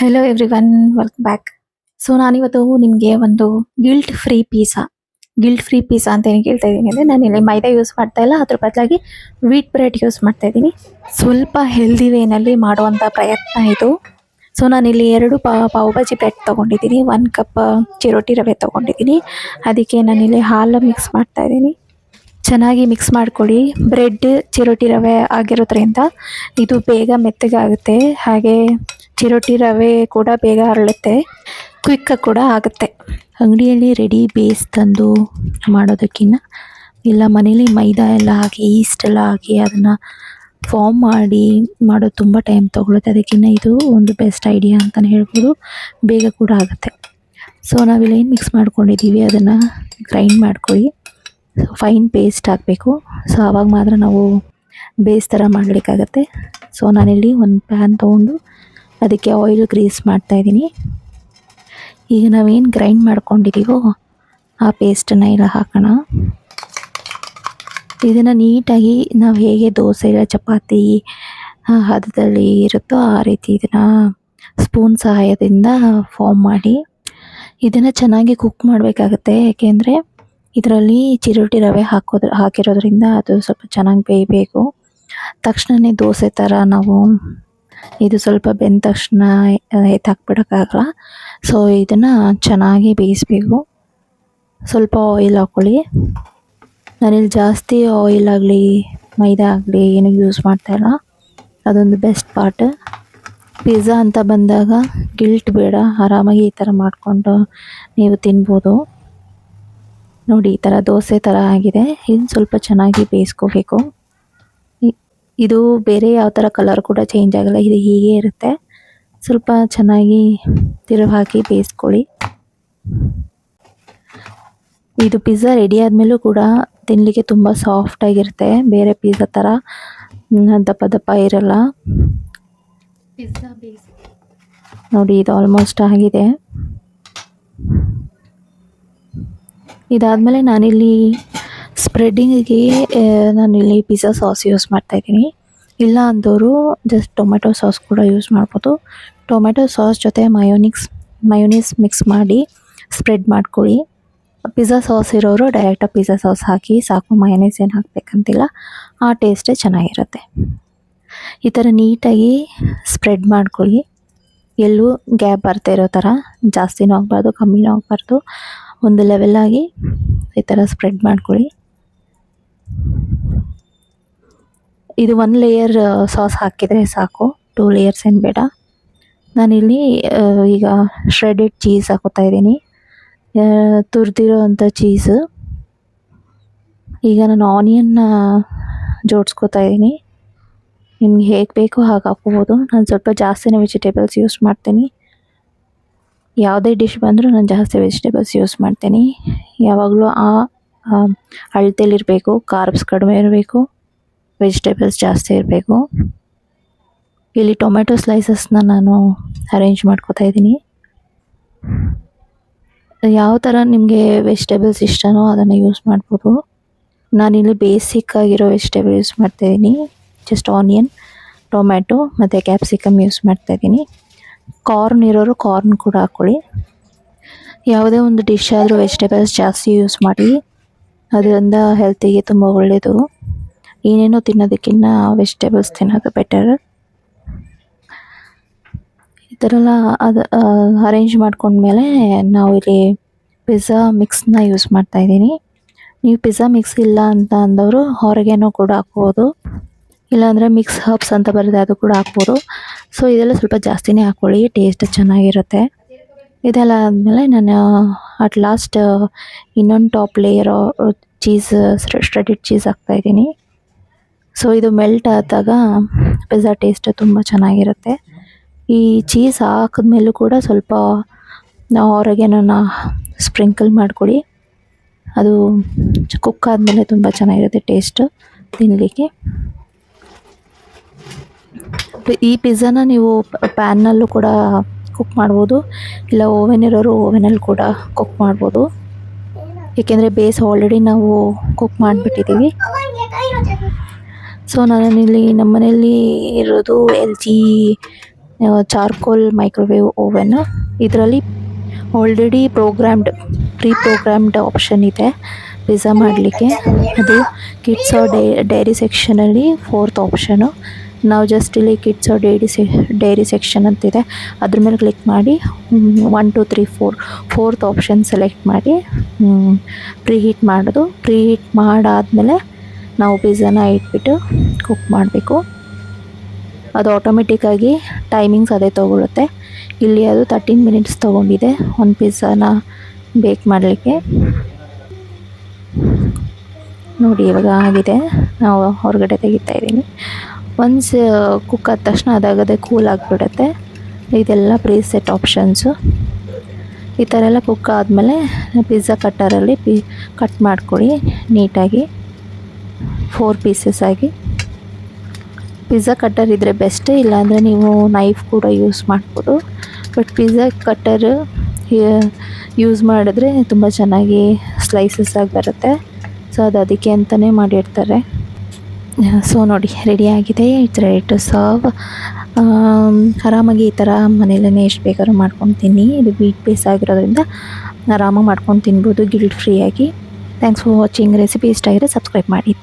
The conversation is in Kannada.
Hello everyone, welcome back. So ನಾನಿವತ್ತು ನಿಮಗೆ ಒಂದು ಗಿಲ್ಟ್ ಫ್ರೀ ಪಿಜ್ಜಾ ಅಂತ ಏನು ಕೇಳ್ತಾ ಇದ್ದೀನಿ ಅಂದರೆ ನಾನಿಲ್ಲಿ ಮೈದಾ ಯೂಸ್ ಮಾಡ್ತಾ ಇಲ್ಲ, ಅದ್ರ ಬದಲಾಗಿ ವೀಟ್ ಬ್ರೆಡ್ ಯೂಸ್ ಮಾಡ್ತಾ ಇದ್ದೀನಿ. ಸ್ವಲ್ಪ ಹೆಲ್ದಿ ವೇನಲ್ಲಿ ಮಾಡುವಂಥ ಪ್ರಯತ್ನ ಇದು. ಸೊ ನಾನಿಲ್ಲಿ 2 ಪಾವ್ ಭಾಜಿ ಬ್ರೆಡ್ ತೊಗೊಂಡಿದ್ದೀನಿ, 1 ಕಪ್ ಚಿರೋಟಿ ರವೆ ತೊಗೊಂಡಿದ್ದೀನಿ. ಅದಕ್ಕೆ ನಾನಿಲ್ಲಿ ಹಾಲು ಮಿಕ್ಸ್ ಮಾಡ್ತಾ ಇದ್ದೀನಿ. ಚೆನ್ನಾಗಿ ಮಿಕ್ಸ್ ಮಾಡ್ಕೊಳ್ಳಿ. ಬ್ರೆಡ್ ಚಿರೋಟಿ ರವೆ ಆಗಿರೋದ್ರಿಂದ ಇದು ಬೇಗ ಮೆತ್ತಗಾಗುತ್ತೆ, ಹಾಗೆ ಚಿರೋಟಿ ರವೆ ಕೂಡ ಬೇಗ ಹರಳುತ್ತೆ, ಕ್ವಿಕ್ ಕೂಡ ಆಗುತ್ತೆ. ಅಂಗಡಿಯಲ್ಲಿ ರೆಡಿ ಬೇಸ್ ತಂದು ಮಾಡೋದಕ್ಕಿಂತ ಇಲ್ಲ ಮನೇಲಿ ಮೈದಾ ಎಲ್ಲ ಹಾಕಿ ಈಸ್ಟ್ ಎಲ್ಲ ಹಾಕಿ ಅದನ್ನು ಫಾರ್ಮ್ ಮಾಡಿ ಮಾಡೋದು ತುಂಬ ಟೈಮ್ ತೊಗೊಳುತ್ತೆ. ಅದಕ್ಕಿಂತ ಇದು ಒಂದು ಬೆಸ್ಟ್ ಐಡಿಯಾ ಅಂತಲೇ ಹೇಳ್ಬೋದು, ಬೇಗ ಕೂಡ ಆಗುತ್ತೆ. ಸೊ ನಾವಿಲ್ಲಿ ಏನು ಮಿಕ್ಸ್ ಮಾಡ್ಕೊಂಡಿದ್ದೀವಿ ಅದನ್ನು ಗ್ರೈಂಡ್ ಮಾಡ್ಕೊಳ್ಳಿ. ಫೈನ್ ಪೇಸ್ಟ್ ಹಾಕಬೇಕು. ಸೊ ಆವಾಗ ಮಾತ್ರ ನಾವು ಬೇಸ್ ಥರ ಮಾಡಲಿಕ್ಕಾಗತ್ತೆ. ಸೊ ನಾನಿಲ್ಲಿ ಒಂದು ಪ್ಯಾನ್ ತೊಗೊಂಡು ಅದಕ್ಕೆ ಆಯಿಲ್ ಗ್ರೀಸ್ ಮಾಡ್ತಾಯಿದ್ದೀನಿ. ಈಗ ನಾವೇನು ಗ್ರೈಂಡ್ ಮಾಡ್ಕೊಂಡಿದ್ದೀವೋ ಆ ಪೇಸ್ಟನ್ನು ಎಲ್ಲ ಹಾಕೋಣ. ಇದನ್ನು ನೀಟಾಗಿ ನಾವು ಹೇಗೆ ದೋಸೆ ಇಲ್ಲ ಚಪಾತಿ ಹದದಲ್ಲಿ ಇರುತ್ತೋ ಆ ರೀತಿ ಇದನ್ನು ಸ್ಪೂನ್ ಸಹಾಯದಿಂದ ಫಾರ್ಮ್ ಮಾಡಿ ಇದನ್ನು ಚೆನ್ನಾಗಿ ಕುಕ್ ಮಾಡಬೇಕಾಗತ್ತೆ. ಯಾಕೆಂದರೆ ಇದರಲ್ಲಿ ಚಿರೋಟಿ ರವೆ ಹಾಕಿರೋದ್ರಿಂದ ಅದು ಸ್ವಲ್ಪ ಚೆನ್ನಾಗಿ ಬೇಯಬೇಕು. ತಕ್ಷಣವೇ ದೋಸೆ ಥರ ನಾವು ಇದು ಸ್ವಲ್ಪ ಬೆಂದ ತಕ್ಷಣ ಎತ್ತಾಕ್ಬಿಡೋಕ್ಕಾಗಲ್ಲ. ಸೊ ಇದನ್ನು ಚೆನ್ನಾಗಿ ಬೇಯಿಸಬೇಕು. ಸ್ವಲ್ಪ ಆಯಿಲ್ ಹಾಕ್ಕೊಳ್ಳಿ. ನಾನಿಲ್ಲಿ ಜಾಸ್ತಿ ಆಯಿಲ್ ಆಗಲಿ ಮೈದಾ ಆಗಲಿ ಏನೂ ಯೂಸ್ ಮಾಡ್ತಾಯಿಲ್ಲ, ಅದೊಂದು ಬೆಸ್ಟ್ ಪಾರ್ಟ್. ಪಿಜ್ಜಾ ಅಂತ ಬಂದಾಗ ಗಿಲ್ಟ್ ಬೇಡ, ಆರಾಮಾಗಿ ಈ ಥರ ಮಾಡಿಕೊಂಡು ನೀವು ತಿನ್ಬೋದು. ನೋಡಿ ಈ ಥರ ದೋಸೆ ಥರ ಆಗಿದೆ. ಇನ್ನು ಸ್ವಲ್ಪ ಚೆನ್ನಾಗಿ ಬೇಯಿಸ್ಕೋಬೇಕು. ಇದು ಬೇರೆ ಯಾವ ಥರ ಕಲರ್ ಕೂಡ ಚೇಂಜ್ ಆಗಲ್ಲ, ಇದು ಹೀಗೆ ಇರುತ್ತೆ. ಸ್ವಲ್ಪ ಚೆನ್ನಾಗಿ ತಿರುವು ಹಾಕಿ ಬೇಯಿಸ್ಕೊಳ್ಳಿ. ಇದು ಪಿಜ್ಜಾ ರೆಡಿ ಆದಮೇಲೂ ಕೂಡ ತಿನ್ನಲಿಕ್ಕೆ ತುಂಬ ಸಾಫ್ಟಾಗಿರುತ್ತೆ, ಬೇರೆ ಪಿಜ್ಜಾ ಥರ ದಪ್ಪ ದಪ್ಪ ಇರಲ್ಲ. ನೋಡಿ ಇದು ಆಲ್ಮೋಸ್ಟ್ ಆಗಿದೆ. ಇದಾದಮೇಲೆ ನಾನಿಲ್ಲಿ ಸ್ಪ್ರೆಡ್ಡಿಂಗಿಗೆ ನಾನಿಲ್ಲಿ ಪಿಜ್ಜಾ ಸಾಸ್ ಯೂಸ್ ಮಾಡ್ತಾಯಿದ್ದೀನಿ. ಇಲ್ಲ ಅಂದವರು ಜಸ್ಟ್ ಟೊಮೆಟೊ ಸಾಸ್ ಕೂಡ ಯೂಸ್ ಮಾಡ್ಬೋದು. ಟೊಮೆಟೊ ಸಾಸ್ ಜೊತೆ ಮಯೋನೀಸ್ ಮಿಕ್ಸ್ ಮಾಡಿ ಸ್ಪ್ರೆಡ್ ಮಾಡ್ಕೊಳ್ಳಿ. ಪಿಜ್ಜಾ ಸಾಸ್ ಇರೋರು ಡೈರೆಕ್ಟಾಗಿ ಪಿಜ್ಜಾ ಸಾಸ್ ಹಾಕಿ ಸಾಕು, ಮಯೋನೀಸ್ ಏನು ಹಾಕಬೇಕಂತಿಲ್ಲ, ಆ ಟೇಸ್ಟೇ ಚೆನ್ನಾಗಿರುತ್ತೆ. ಈ ಥರ ನೀಟಾಗಿ ಸ್ಪ್ರೆಡ್ ಮಾಡ್ಕೊಳ್ಳಿ. ಎಲ್ಲೂ ಗ್ಯಾಪ್ ಬರ್ತಾ ಇರೋ ಥರ, ಜಾಸ್ತಿನೂ ಆಗಬಾರ್ದು ಕಮ್ಮಿನೂ ಆಗಬಾರ್ದು, ಒಂದು ಲೆವೆಲಾಗಿ ಈ ಥರ ಸ್ಪ್ರೆಡ್ ಮಾಡ್ಕೊಳ್ಳಿ. ಇದು 1 ಲೇಯರ್ ಸಾಸ್ ಹಾಕಿದರೆ ಸಾಕು, 2 ಲೇಯರ್ಸ್ ಏನು ಬೇಡ. ನಾನಿಲ್ಲಿ ಈಗ ಶ್ರೆಡೆಡ್ ಚೀಸ್ ಹಾಕೋತಾ ಇದ್ದೀನಿ, ತುರಿದಿರೋ ಅಂಥ ಚೀಸು. ಈಗ ನಾನು ಆನಿಯನ್ನ ಜೋಡಿಸ್ಕೋತಾ ಇದ್ದೀನಿ. ನಿಮ್ಗೆ ಹೇಗೆ ಬೇಕೋ ಹಾಗೆ ಹಾಕ್ಕೋಬೋದು. ನಾನು ಸ್ವಲ್ಪ ಜಾಸ್ತಿನೇ ವೆಜಿಟೇಬಲ್ಸ್ ಯೂಸ್ ಮಾಡ್ತೀನಿ. ಯಾವುದೇ ಡಿಶ್ ಬಂದರೂ ನಾನು ಜಾಸ್ತಿ ವೆಜಿಟೇಬಲ್ಸ್ ಯೂಸ್ ಮಾಡ್ತೀನಿ. ಯಾವಾಗಲೂ ಆ ಅಳತೆಯಲ್ಲಿರಬೇಕು, ಕಾರ್ಬ್ಸ್ ಕಡಿಮೆ ಇರಬೇಕು, ವೆಜಿಟೇಬಲ್ಸ್ ಜಾಸ್ತಿ ಇರಬೇಕು. ಇಲ್ಲಿ ಟೊಮೆಟೊ ಸ್ಲೈಸಸ್ನ ನಾನು ಅರೇಂಜ್ ಮಾಡ್ಕೋತಾ ಇದ್ದೀನಿ. ಯಾವ ಥರ ನಿಮಗೆ ವೆಜಿಟೇಬಲ್ಸ್ ಇಷ್ಟನೋ ಅದನ್ನು ಯೂಸ್ ಮಾಡ್ಬೋದು. ನಾನಿಲ್ಲಿ ಬೇಸಿಕ್ ಆಗಿರೋ ವೆಜಿಟೇಬಲ್ ಯೂಸ್ ಮಾಡ್ತಾಯಿದ್ದೀನಿ. ಜಸ್ಟ್ ಆನಿಯನ್, ಟೊಮ್ಯಾಟೊ ಮತ್ತು ಕ್ಯಾಪ್ಸಿಕಮ್ ಯೂಸ್ ಮಾಡ್ತಾಯಿದ್ದೀನಿ. ಕಾರ್ನ್ ಇರೋರು ಕಾರ್ನ್ ಕೂಡ ಹಾಕ್ಕೊಳ್ಳಿ. ಯಾವುದೇ ಒಂದು ಡಿಶ್ ಆದರೂ ವೆಜಿಟೇಬಲ್ಸ್ ಜಾಸ್ತಿ ಯೂಸ್ ಮಾಡಿ, ಅದರಿಂದ ಹೆಲ್ತಿಗೆ ತುಂಬ ಒಳ್ಳೆಯದು. ಏನೇನೋ ತಿನ್ನೋದಕ್ಕಿಂತ ವೆಜಿಟೇಬಲ್ಸ್ ತಿನ್ನೋದು ಬೆಟರ್. ಈ ಥರ ಎಲ್ಲ ಅದು ಅರೇಂಜ್ ಮಾಡ್ಕೊಂಡ್ಮೇಲೆ ನಾವು ಇಲ್ಲಿ ಪಿಜ್ಜಾ ಮಿಕ್ಸ್ನ ಯೂಸ್ ಮಾಡ್ತಾಯಿದ್ದೀನಿ. ನೀವು ಪಿಜ್ಜಾ ಮಿಕ್ಸ್ ಇಲ್ಲ ಅಂತ ಅಂದವರು ಹೊರಗೇನೋ ಕೂಡ ಹಾಕ್ಬೋದು, ಇಲ್ಲಾಂದರೆ ಮಿಕ್ಸ್ ಹರ್ಬ್ಸ್ ಅಂತ ಬರುತ್ತೆ ಅದು ಕೂಡ ಹಾಕ್ಬೋದು. ಸೊ ಇದೆಲ್ಲ ಸ್ವಲ್ಪ ಜಾಸ್ತಿನೇ ಹಾಕ್ಕೊಳ್ಳಿ, ಟೇಸ್ಟ್ ಚೆನ್ನಾಗಿರುತ್ತೆ. ಇದೆಲ್ಲ ಆದಮೇಲೆ ನಾನು ಅಟ್ ಲಾಸ್ಟ್ ಇನ್ನೊಂದು ಟಾಪ್ ಲೇಯರ್ ಚೀಸ್, ಶ್ರೆಡೆಡ್ ಚೀಸ್ ಹಾಕ್ತಾಯಿದ್ದೀನಿ. ಸೊ ಇದು ಮೆಲ್ಟ್ ಆದಾಗ ಪಿಜ್ಜಾ ಟೇಸ್ಟ್ ತುಂಬ ಚೆನ್ನಾಗಿರುತ್ತೆ. ಈ ಚೀಸ್ ಹಾಕಿದ್ಮೇಲೂ ಕೂಡ ಸ್ವಲ್ಪ ನಾವು ಹೊರಗೇನ ಸ್ಪ್ರಿಂಕಲ್ ಮಾಡ್ಕೊಳ್ಳಿ. ಅದು ಕುಕ್ ಆದಮೇಲೆ ತುಂಬ ಚೆನ್ನಾಗಿರುತ್ತೆ ಟೇಸ್ಟು ತಿನ್ನಲಿಕ್ಕೆ. ಈ ಪಿಜ್ಜಾನ ನೀವು ಪ್ಯಾನ್ನಲ್ಲೂ ಕೂಡ ಕುಕ್ ಮಾಡ್ಬೋದು, ಇಲ್ಲ ಓವೆನ್ ಇರೋರು ಓವೆನಲ್ಲಿ ಕೂಡ ಕುಕ್ ಮಾಡ್ಬೋದು. ಏಕೆಂದರೆ ಬೇಸ್ ಆಲ್ರೆಡಿ ನಾವು ಕುಕ್ ಮಾಡಿಬಿಟ್ಟಿದ್ದೀವಿ. ಸೊ ನಾನಿಲ್ಲಿ ನಮ್ಮ ಮನೆಯಲ್ಲಿ ಇರೋದು LG ಚಾರ್ಕೋಲ್ ಮೈಕ್ರೋವೇವ್ ಓವನ್. ಇದರಲ್ಲಿ ಆಲ್ರೆಡಿ ಪ್ರೀ ಪ್ರೋಗ್ರಾಮ್ಡ್ ಆಪ್ಷನ್ ಇದೆ ಪಿಜ್ಜಾ ಮಾಡಲಿಕ್ಕೆ. ಅದು ಕಿಡ್ಸ್ ಡೈರಿ ಸೆಕ್ಷನಲ್ಲಿ 4th ಆಪ್ಷನು. ನಾವು ಜಸ್ಟ್ ಇಲ್ಲಿ ಕಿಡ್ಸ್ ಡೈರಿ ಸೆಕ್ಷನ್ ಅಂತಿದೆ, ಅದ್ರ ಮೇಲೆ ಕ್ಲಿಕ್ ಮಾಡಿ 1 2 3 4th ಆಪ್ಷನ್ ಸೆಲೆಕ್ಟ್ ಮಾಡಿ ಪ್ರೀ ಹೀಟ್ ಮಾಡೋದು. ಪ್ರೀ ಹೀಟ್ ಮಾಡಾದಮೇಲೆ ನಾವು ಪಿಜ್ಜಾನ ಇಟ್ಬಿಟ್ಟು ಕುಕ್ ಮಾಡಬೇಕು. ಅದು ಆಟೋಮೆಟಿಕ್ಕಾಗಿ ಟೈಮಿಂಗ್ಸ್ ಅದೇ ತೊಗೊಳುತ್ತೆ. ಇಲ್ಲಿ ಅದು 13 ಮಿನಿಟ್ಸ್ ತೊಗೊಂಡಿದೆ ಒಂದು ಪಿಜ್ಜಾನ ಬೇಕ್ ಮಾಡಲಿಕ್ಕೆ. ನೋಡಿ ಇವಾಗ ಆಗಿದೆ, ನಾವು ಹೊರಗಡೆ ತೆಗಿತಾ ಇದ್ದೀನಿ. ಒನ್ಸ್ ಕುಕ್ ಆದ ತಕ್ಷಣ ಅದಾಗದೆ ಕೂಲ್ ಆಗಿಬಿಡುತ್ತೆ. ಇದೆಲ್ಲ ಪ್ರೀಸೆಟ್ ಆಪ್ಷನ್ಸು. ಈ ಥರ ಎಲ್ಲ ಕುಕ್ ಆದಮೇಲೆ ಪಿಜ್ಜಾ ಕಟ್ಟರಲ್ಲಿ ಕಟ್ ಮಾಡ್ಕೊಳ್ಳಿ ನೀಟಾಗಿ 4 ಪೀಸಸ್ ಆಗಿ. ಪಿಜ್ಜಾ ಕಟ್ಟರ್ ಇದ್ದರೆ ಬೆಸ್ಟ್, ಇಲ್ಲಾಂದರೆ ನೀವು ನೈಫ್ ಕೂಡ ಯೂಸ್ ಮಾಡ್ಬೋದು. ಬಟ್ ಪಿಜ್ಜಾ ಕಟ್ಟರ್ ಯೂಸ್ ಮಾಡಿದ್ರೆ ತುಂಬ ಚೆನ್ನಾಗಿ ಸ್ಲೈಸಸ್ ಆಗಿ ಬರುತ್ತೆ. ಸೊ ಅದಕ್ಕೆ ಅಂತಲೇ ಮಾಡಿರ್ತಾರೆ. ಸೊ ನೋಡಿ ರೆಡಿಯಾಗಿದೆ. It's ready to serve. ಆರಾಮಾಗಿ ಈ ಥರ ಮನೇಲೇ ಎಷ್ಟು ಬೇಕಾದ್ರೂ ಮಾಡ್ಕೊಂಡು ತಿನ್ನಿ. ಇದು ವೀಟ್ ಬೇಸ್ ಆಗಿರೋದ್ರಿಂದ ಆರಾಮಾಗಿ ಮಾಡ್ಕೊಂಡು ತಿನ್ಬೋದು ಗಿಲ್ಟ್ ಫ್ರೀಯಾಗಿ. Thanks for watching. ರೆಸಿಪಿ ಇಷ್ಟ ಆಗಿದ್ರೆ ಸಬ್ಸ್ಕ್ರೈಬ್ ಮಾಡಿ.